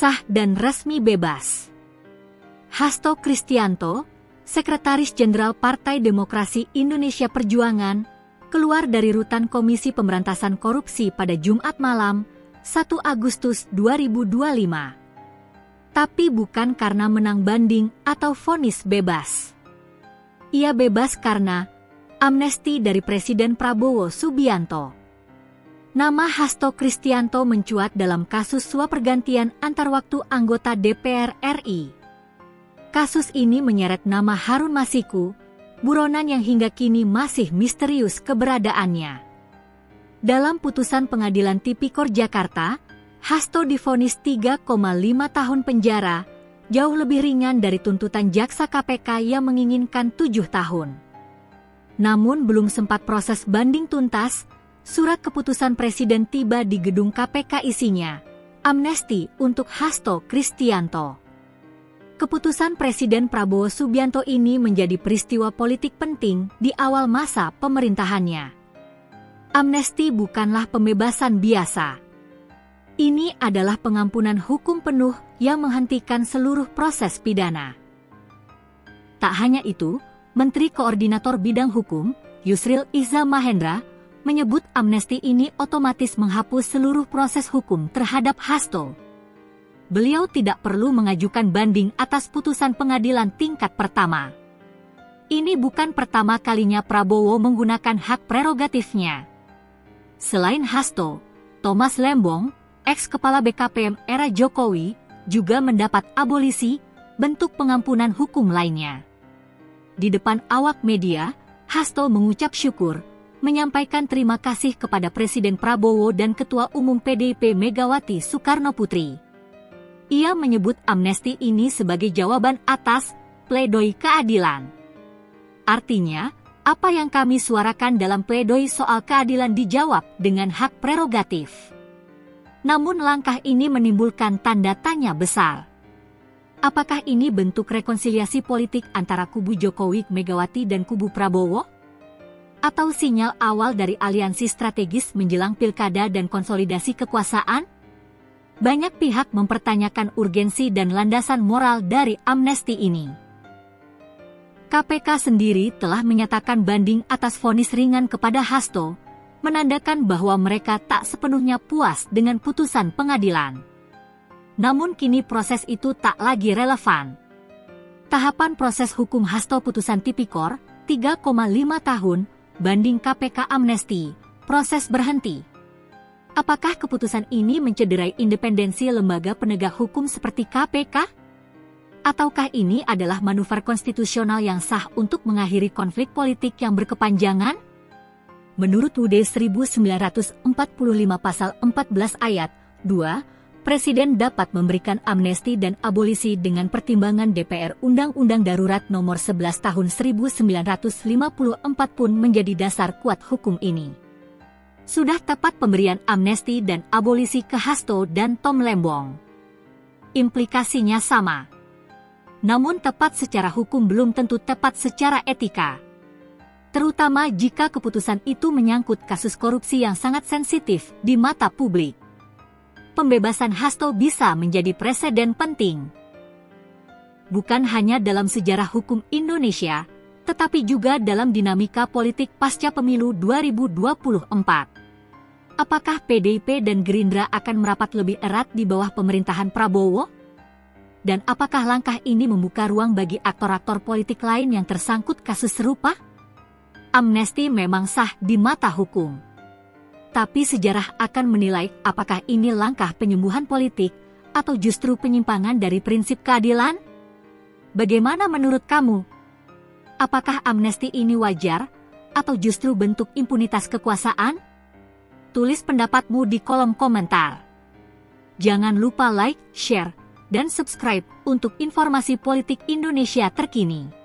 sah dan resmi bebas. Hasto Kristianto, Sekretaris Jenderal Partai Demokrasi Indonesia Perjuangan, keluar dari rutan Komisi Pemberantasan Korupsi pada Jumat malam, 1 Agustus 2025. Tapi bukan karena menang banding atau vonis bebas. Ia bebas karena amnesti dari Presiden Prabowo Subianto. Nama Hasto Kristianto mencuat dalam kasus suap pergantian antar waktu anggota DPR RI. Kasus ini menyeret nama Harun Masiku, buronan yang hingga kini masih misterius keberadaannya. Dalam putusan Pengadilan Tipikor Jakarta, Hasto divonis 3,5 tahun penjara, jauh lebih ringan dari tuntutan jaksa KPK yang menginginkan 7 tahun. Namun belum sempat proses banding tuntas, surat keputusan Presiden tiba di gedung KPK, isinya amnesti untuk Hasto Kristianto. Keputusan Presiden Prabowo Subianto ini menjadi peristiwa politik penting di awal masa pemerintahannya. Amnesti bukanlah pembebasan biasa. Ini adalah pengampunan hukum penuh yang menghentikan seluruh proses pidana. Tak hanya itu, Menteri Koordinator Bidang Hukum, Yusril Iza Mahendra, menyebut amnesti ini otomatis menghapus seluruh proses hukum terhadap Hasto. Beliau tidak perlu mengajukan banding atas putusan pengadilan tingkat pertama. Ini bukan pertama kalinya Prabowo menggunakan hak prerogatifnya. Selain Hasto, Thomas Lembong, ex-kepala BKPM era Jokowi, juga mendapat abolisi, bentuk pengampunan hukum lainnya. Di depan awak media, Hasto mengucap syukur, menyampaikan terima kasih kepada Presiden Prabowo dan Ketua Umum PDIP Megawati Soekarnoputri. Ia menyebut amnesti ini sebagai jawaban atas pledoi keadilan. Artinya, apa yang kami suarakan dalam pledoi soal keadilan dijawab dengan hak prerogatif. Namun langkah ini menimbulkan tanda tanya besar. Apakah ini bentuk rekonsiliasi politik antara kubu Jokowi Megawati dan kubu Prabowo? Atau sinyal awal dari aliansi strategis menjelang pilkada dan konsolidasi kekuasaan? Banyak pihak mempertanyakan urgensi dan landasan moral dari amnesti ini. KPK sendiri telah menyatakan banding atas vonis ringan kepada Hasto, menandakan bahwa mereka tak sepenuhnya puas dengan putusan pengadilan. Namun kini proses itu tak lagi relevan. Tahapan proses hukum Hasto putusan Tipikor, 3,5 tahun, banding KPK amnesti, proses berhenti. Apakah keputusan ini mencederai independensi lembaga penegak hukum seperti KPK? Ataukah ini adalah manuver konstitusional yang sah untuk mengakhiri konflik politik yang berkepanjangan? Menurut UUD 1945 pasal 14 ayat 2, Presiden dapat memberikan amnesti dan abolisi dengan pertimbangan DPR. Undang-Undang Darurat Nomor 11 Tahun 1954 pun menjadi dasar kuat hukum ini. Sudah tepat pemberian amnesti dan abolisi ke Hasto dan Tom Lembong. Implikasinya sama. Namun tepat secara hukum belum tentu tepat secara etika. Terutama jika keputusan itu menyangkut kasus korupsi yang sangat sensitif di mata publik. Pembebasan Hasto bisa menjadi preseden penting. Bukan hanya dalam sejarah hukum Indonesia, tetapi juga dalam dinamika politik pasca pemilu 2024. Apakah PDIP dan Gerindra akan merapat lebih erat di bawah pemerintahan Prabowo? Dan apakah langkah ini membuka ruang bagi aktor-aktor politik lain yang tersangkut kasus serupa? Amnesti memang sah di mata hukum. Tapi sejarah akan menilai apakah ini langkah penyembuhan politik atau justru penyimpangan dari prinsip keadilan? Bagaimana menurut kamu? Apakah amnesti ini wajar atau justru bentuk impunitas kekuasaan? Tulis pendapatmu di kolom komentar. Jangan lupa like, share, dan subscribe untuk informasi politik Indonesia terkini.